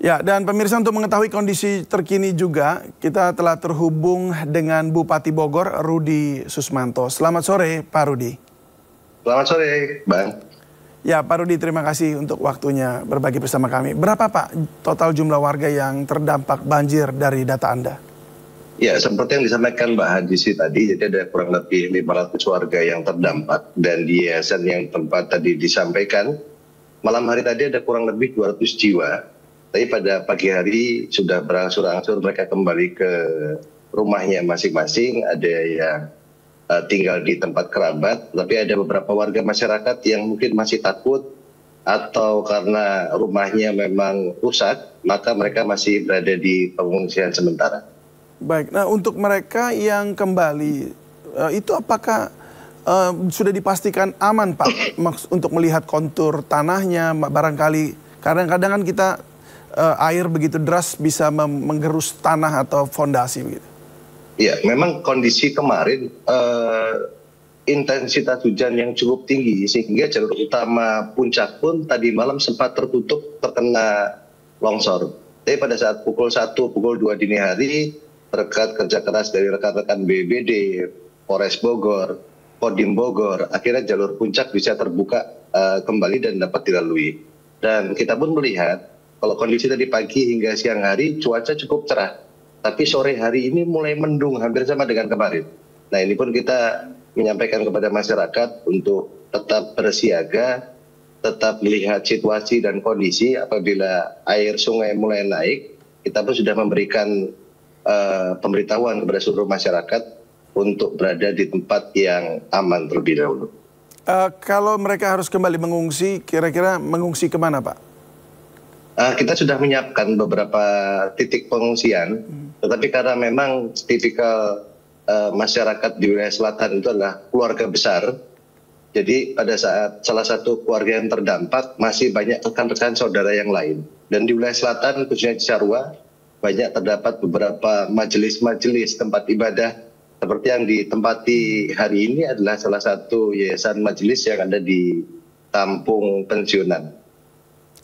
Ya, dan pemirsa untuk mengetahui kondisi terkini juga, kita telah terhubung dengan Bupati Bogor, Rudi Susmanto. Selamat sore, Pak Rudi. Selamat sore, Bang. Ya, Pak Rudi, terima kasih untuk waktunya berbagi bersama kami. Berapa, Pak, total jumlah warga yang terdampak banjir dari data Anda? Ya, seperti yang disampaikan Mbak Hadisi tadi, jadi ada kurang lebih 500 warga yang terdampak. Dan di yayasan yang tempat tadi disampaikan, malam hari tadi ada kurang lebih 200 jiwa. Tapi pada pagi hari sudah berangsur-angsur mereka kembali ke rumahnya masing-masing. Ada yang tinggal di tempat kerabat, tapi ada beberapa warga masyarakat yang mungkin masih takut atau karena rumahnya memang rusak, maka mereka masih berada di pengungsian sementara. Baik, nah untuk mereka yang kembali, itu apakah sudah dipastikan aman, Pak, untuk melihat kontur tanahnya, barangkali kadang-kadang kan kita air begitu deras bisa menggerus tanah atau fondasi begitu. Ya, memang kondisi kemarin intensitas hujan yang cukup tinggi sehingga jalur utama puncak pun tadi malam sempat tertutup terkena longsor. Tapi pada saat pukul 1, pukul 2 dini hari berkat kerja keras dari rekan-rekan BPBD, Polres Bogor, Kodim Bogor, akhirnya jalur puncak bisa terbuka kembali dan dapat dilalui. Dan kita pun melihat kalau kondisi tadi pagi hingga siang hari cuaca cukup cerah. Tapi sore hari ini mulai mendung hampir sama dengan kemarin. Nah, ini pun kita menyampaikan kepada masyarakat untuk tetap bersiaga, tetap melihat situasi dan kondisi. Apabila air sungai mulai naik, kita pun sudah memberikan pemberitahuan kepada seluruh masyarakat untuk berada di tempat yang aman terlebih dahulu. Kalau mereka harus kembali mengungsi, kira-kira mengungsi kemana, Pak? Kita sudah menyiapkan beberapa titik pengungsian, tetapi karena memang tipikal masyarakat di wilayah selatan itu adalah keluarga besar, jadi pada saat salah satu keluarga yang terdampak masih banyak rekan-rekan saudara yang lain. Dan di wilayah selatan khususnya Cisarua banyak terdapat beberapa majelis-majelis tempat ibadah seperti yang ditempati hari ini adalah salah satu yayasan majelis yang ada di kampung pensiunan.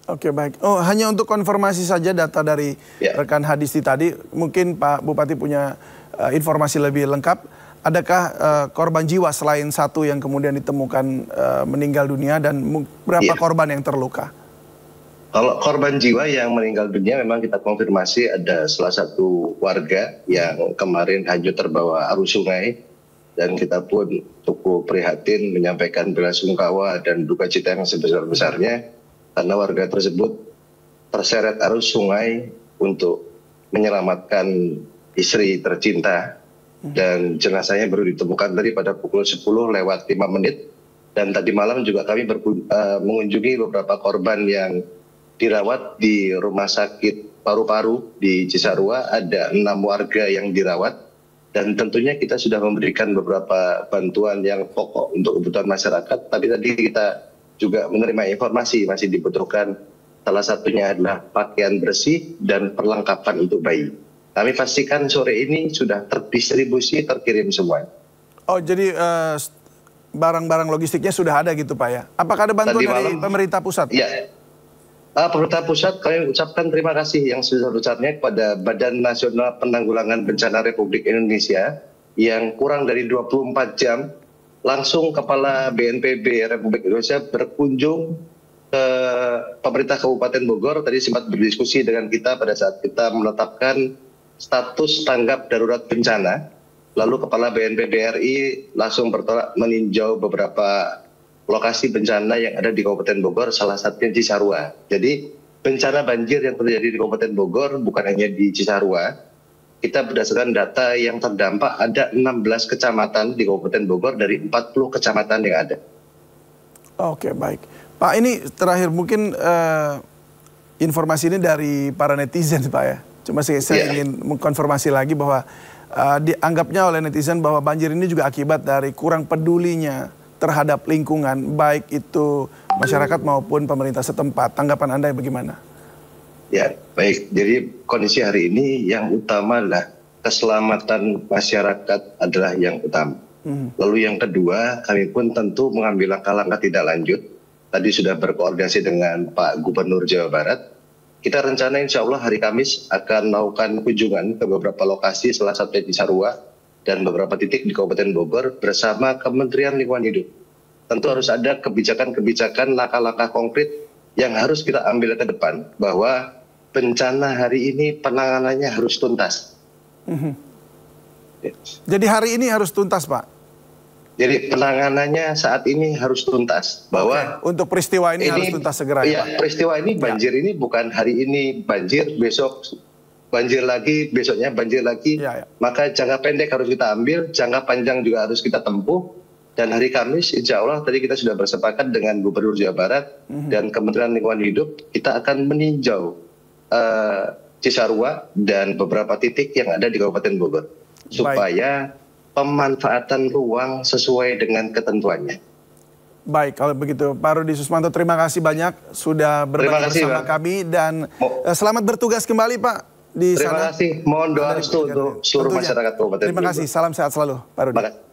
Oke, baik. Oh, hanya untuk konfirmasi saja data dari rekan Hadisti tadi, mungkin Pak Bupati punya informasi lebih lengkap. Adakah korban jiwa selain satu yang kemudian ditemukan meninggal dunia dan berapa korban yang terluka? Kalau korban jiwa yang meninggal dunia memang kita konfirmasi ada salah satu warga yang kemarin hanyut terbawa arus sungai. Dan kita pun cukup prihatin menyampaikan bela sungkawa dan duka cita yang sebesar-besarnya. Karena warga tersebut terseret arus sungai untuk menyelamatkan istri tercinta. Dan jenazahnya baru ditemukan tadi pada pukul 10 lewat 5 menit. Dan tadi malam juga kami mengunjungi beberapa korban yang dirawat di rumah sakit paru-paru di Cisarua. Ada 6 warga yang dirawat. Dan tentunya kita sudah memberikan beberapa bantuan yang pokok untuk kebutuhan masyarakat. Tapi tadi kita juga menerima informasi masih dibutuhkan, salah satunya adalah pakaian bersih dan perlengkapan untuk bayi. Kami pastikan sore ini sudah terdistribusi, terkirim semua. Oh, jadi barang-barang logistiknya sudah ada gitu, Pak, ya? Apakah ada bantuan dari pemerintah pusat? Ya, pemerintah pusat kami ucapkan terima kasih yang sebesar-besarnya kepada Badan Nasional Penanggulangan Bencana Republik Indonesia yang kurang dari 24 jam langsung Kepala BNPB Republik Indonesia berkunjung ke pemerintah Kabupaten Bogor. Tadi sempat berdiskusi dengan kita pada saat kita menetapkan status tanggap darurat bencana. Lalu Kepala BNPB RI langsung bertolak meninjau beberapa lokasi bencana yang ada di Kabupaten Bogor, salah satunya Cisarua. Jadi bencana banjir yang terjadi di Kabupaten Bogor bukan hanya di Cisarua. Kita berdasarkan data yang terdampak ada 16 kecamatan di Kabupaten Bogor dari 40 kecamatan yang ada. Oke, baik. Pak, ini terakhir mungkin informasi ini dari para netizen, Pak, ya. Cuma saya ingin mengkonfirmasi lagi bahwa dianggapnya oleh netizen bahwa banjir ini juga akibat dari kurang pedulinya terhadap lingkungan, baik itu masyarakat maupun pemerintah setempat. Tanggapan Anda bagaimana? Ya, baik. Jadi kondisi hari ini yang utama adalah keselamatan masyarakat adalah yang utama. Lalu yang kedua, kami pun tentu mengambil langkah-langkah tidak lanjut. Tadi sudah berkoordinasi dengan Pak Gubernur Jawa Barat kita rencana insya Allah hari Kamis akan melakukan kunjungan ke beberapa lokasi, salah satunya di Sarua dan beberapa titik di Kabupaten Bogor bersama Kementerian Lingkungan Hidup. Tentu harus ada kebijakan-kebijakan, langkah-langkah konkret yang harus kita ambil ke depan, bahwa bencana hari ini penanganannya harus tuntas. Jadi hari ini harus tuntas, Pak? Jadi penanganannya saat ini harus tuntas, bahwa untuk peristiwa ini harus tuntas segera. Iya, peristiwa ini banjir ini bukan hari ini banjir, besok banjir lagi, besoknya banjir lagi. Maka jangka pendek harus kita ambil, jangka panjang juga harus kita tempuh. Dan hari Kamis, insya Allah tadi kita sudah bersepakat dengan Gubernur Jawa Barat dan Kementerian Lingkungan Hidup, kita akan meninjau Cisarua dan beberapa titik yang ada di Kabupaten Bogor, supaya pemanfaatan ruang sesuai dengan ketentuannya. Baik, kalau begitu Pak Rudi Susmanto, terima kasih banyak sudah berbagi bersama kami dan selamat bertugas kembali Pak di sana. Terima kasih, mohon doa restu untuk seluruh masyarakat Kabupaten Bogor. Terima kasih, salam sehat selalu Pak Rudi.